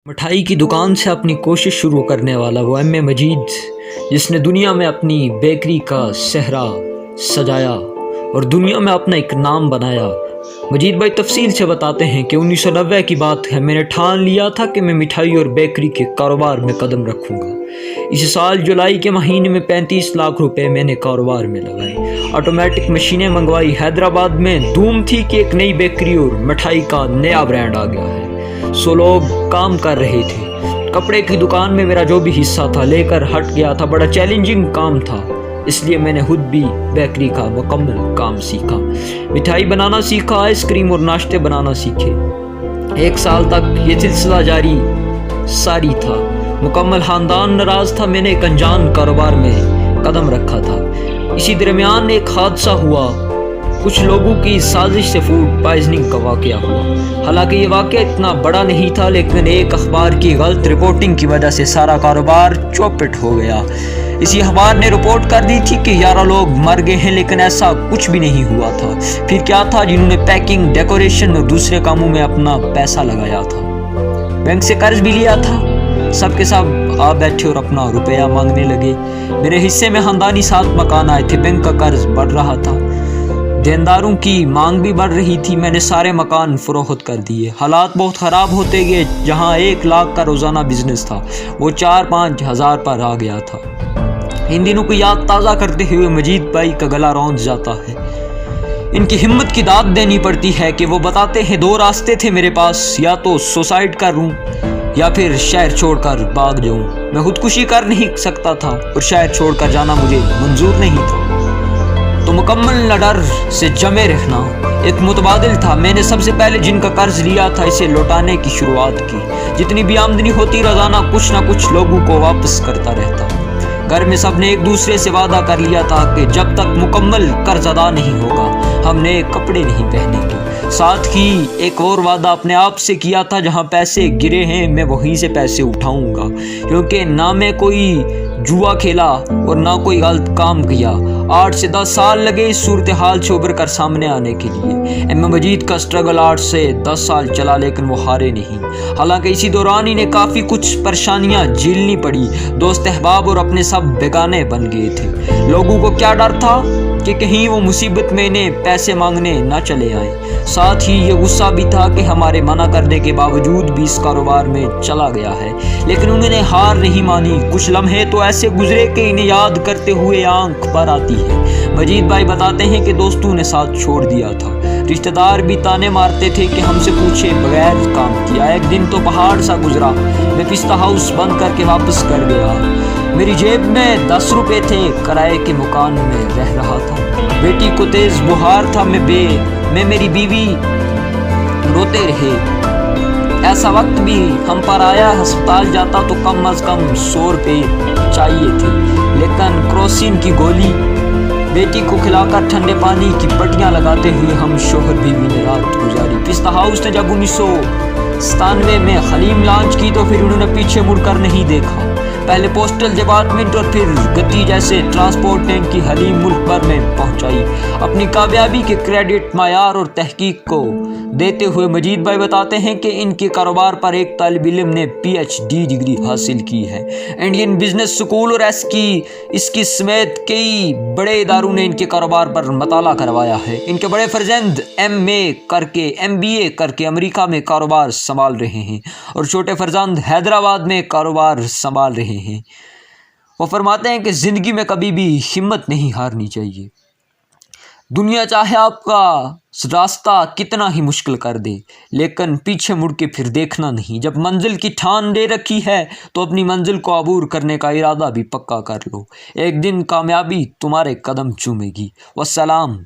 मिठाई की दुकान से अपनी कोशिश शुरू करने वाला वो एम ए मजीद, जिसने दुनिया में अपनी बेकरी का सहरा सजाया और दुनिया में अपना एक नाम बनाया। मजीद भाई तफसील से बताते हैं कि 1990 की बात है। मैंने ठान लिया था कि मैं मिठाई और बेकरी के कारोबार में कदम रखूंगा। इस साल जुलाई के महीने में 35 लाख रुपए मैंने कारोबार में लगाए। ऑटोमेटिक मशीनें मंगवाई। हैदराबाद में धूम थी कि एक नई बेकरी और मिठाई का नया ब्रांड आ गया है। 100 लोग काम कर रहे थे। कपड़े की दुकान में मेरा जो भी हिस्सा था लेकर हट गया था। बड़ा चैलेंजिंग काम था, इसलिए मैंने खुद भी बेकरी का मुकम्मल काम सीखा। मिठाई बनाना सीखा, आइसक्रीम और नाश्ते बनाना सीखे। 1 साल तक ये सिलसिला सारी था। मुकम्मल खानदान नाराज था। मैंने एक अनजान कारोबार में कदम रखा था। इसी दरमियान एक हादसा हुआ। कुछ लोगों की साजिश से फूड पॉइजनिंग का वाकया हुआ। हालांकि ये वाकया इतना बड़ा नहीं था, लेकिन एक अखबार की गलत रिपोर्टिंग की वजह से सारा कारोबार चौपट हो गया। इसी अखबार ने रिपोर्ट कर दी थी कि 11 लोग मर गए हैं, लेकिन ऐसा कुछ भी नहीं हुआ था। फिर क्या था? जिन्होंने पैकिंग, डेकोरेशन और दूसरे कामों में अपना पैसा लगाया था, बैंक से कर्ज भी लिया था, सबके सब आ बैठे और अपना रुपया मांगने लगे। मेरे हिस्से में खानदानी 7 मकान आए थे। बैंक का कर्ज बढ़ रहा था, देनदारों की मांग भी बढ़ रही थी। मैंने सारे मकान फरोख्त कर दिए। हालात बहुत ख़राब होते गए। जहां 1 लाख का रोज़ाना बिजनेस था, वो 4-5 हज़ार पर आ गया था। इन दिनों को याद ताज़ा करते हुए मजीद भाई का गला रौंद जाता है। इनकी हिम्मत की दाद देनी पड़ती है कि वो बताते हैं 2 रास्ते थे मेरे पास, या तो सुसाइड करूं या फिर शहर छोड़कर भाग जाऊं। मैं खुदकुशी कर नहीं सकता था और शहर छोड़कर जाना मुझे मंजूर नहीं था। तो मुकम्मल डर से जमे रहना एक मुतबादिल था। मैंने सबसे पहले जिनका कर्ज लिया था, इसे लौटाने की शुरुआत की। जितनी भी आमदनी होती, रोजाना कुछ ना कुछ लोगों को वापस करता रहता। घर में सबने एक दूसरे से वादा कर लिया था कि जब तक मुकम्मल कर्ज अदा नहीं होगा, हम नए कपड़े नहीं पहनेंगे। साथ ही एक और वादा अपने आप से किया था, जहां पैसे गिरे हैं मैं वहीं से पैसे उठाऊंगा, क्योंकि ना मैं कोई जुआ खेला और ना कोई गलत काम किया। 8 से 10 साल लगे इस सूरत हाल से उभर कर सामने आने के लिए। एम ए मजीद का स्ट्रगल 8 से 10 साल चला, लेकिन वो हारे नहीं। हालांकि इसी दौरान इन्हें काफ़ी कुछ परेशानियां झेलनी पड़ी। दोस्त अहबाब और अपने सब बेगाने बन गए थे। लोगों को क्या डर था कि कहीं वो मुसीबत में इन्हें पैसे मांगने न चले आए। साथ ही ये गुस्सा भी था कि हमारे मना करने के बावजूद भी इस कारोबार में चला गया है, लेकिन उन्होंने हार नहीं मानी। कुछ लम्हे तो ऐसे गुजरे कि इन्हें याद करते हुए आंख पर आती है। मजीद भाई बताते हैं कि दोस्तों ने साथ छोड़ दिया था। रिश्तेदार भी ताने मारते थे कि हमसे पूछे बगैर काम किया। एक दिन तो पहाड़ सा गुजरा। मैं पिस्ता हाउस बंद करके वापस कर गया। मेरी जेब में 10 रुपए थे। किराए के मकान में रह रहा था। बेटी को तेज बुखार था। मैं मेरी बीवी रोते रहे। ऐसा वक्त भी हम पर आया। अस्पताल जाता तो कम अज कम 100 रुपये चाहिए थे, लेकिन क्रोसिन की गोली बेटी को खिलाकर ठंडे पानी की पट्टियां लगाते हुए हम शोहर बीवी ने रात गुजारी। पिस्ता हाउस ने जब 1997 में हलीम लॉन्च की तो फिर उन्होंने पीछे मुड़कर नहीं देखा। पहले पोस्टल डिपार्टमेंट और फिर गति जैसे ट्रांसपोर्ट ने इनकी हलीम मुल्क भर में पहुंचाई। अपनी कामयाबी के क्रेडिट मायार और तहकीक को देते हुए मजीद भाई बताते हैं कि इनके कारोबार पर एक तालिब इल्म ने PhD डिग्री हासिल की है। इंडियन बिजनेस स्कूल और इसकी समेत कई बड़े इदारों ने इनके कारोबार पर मताला करवाया है। इनके बड़े फर्जंद MBA करके अमेरिका में कारोबार संभाल रहे हैं और छोटे फर्जंद हैदराबाद में कारोबार संभाल रहे हैं। वो फरमाते हैं कि ज़िंदगी में कभी भी हिम्मत नहीं हारनी चाहिए। दुनिया चाहे आपका रास्ता कितना ही मुश्किल कर दे, लेकिन पीछे मुड़ के फिर देखना नहीं। जब मंजिल की ठान ले रखी है तो अपनी मंजिल को अबूर करने का इरादा भी पक्का कर लो। एक दिन कामयाबी तुम्हारे कदम चूमेगी। वस्सलाम।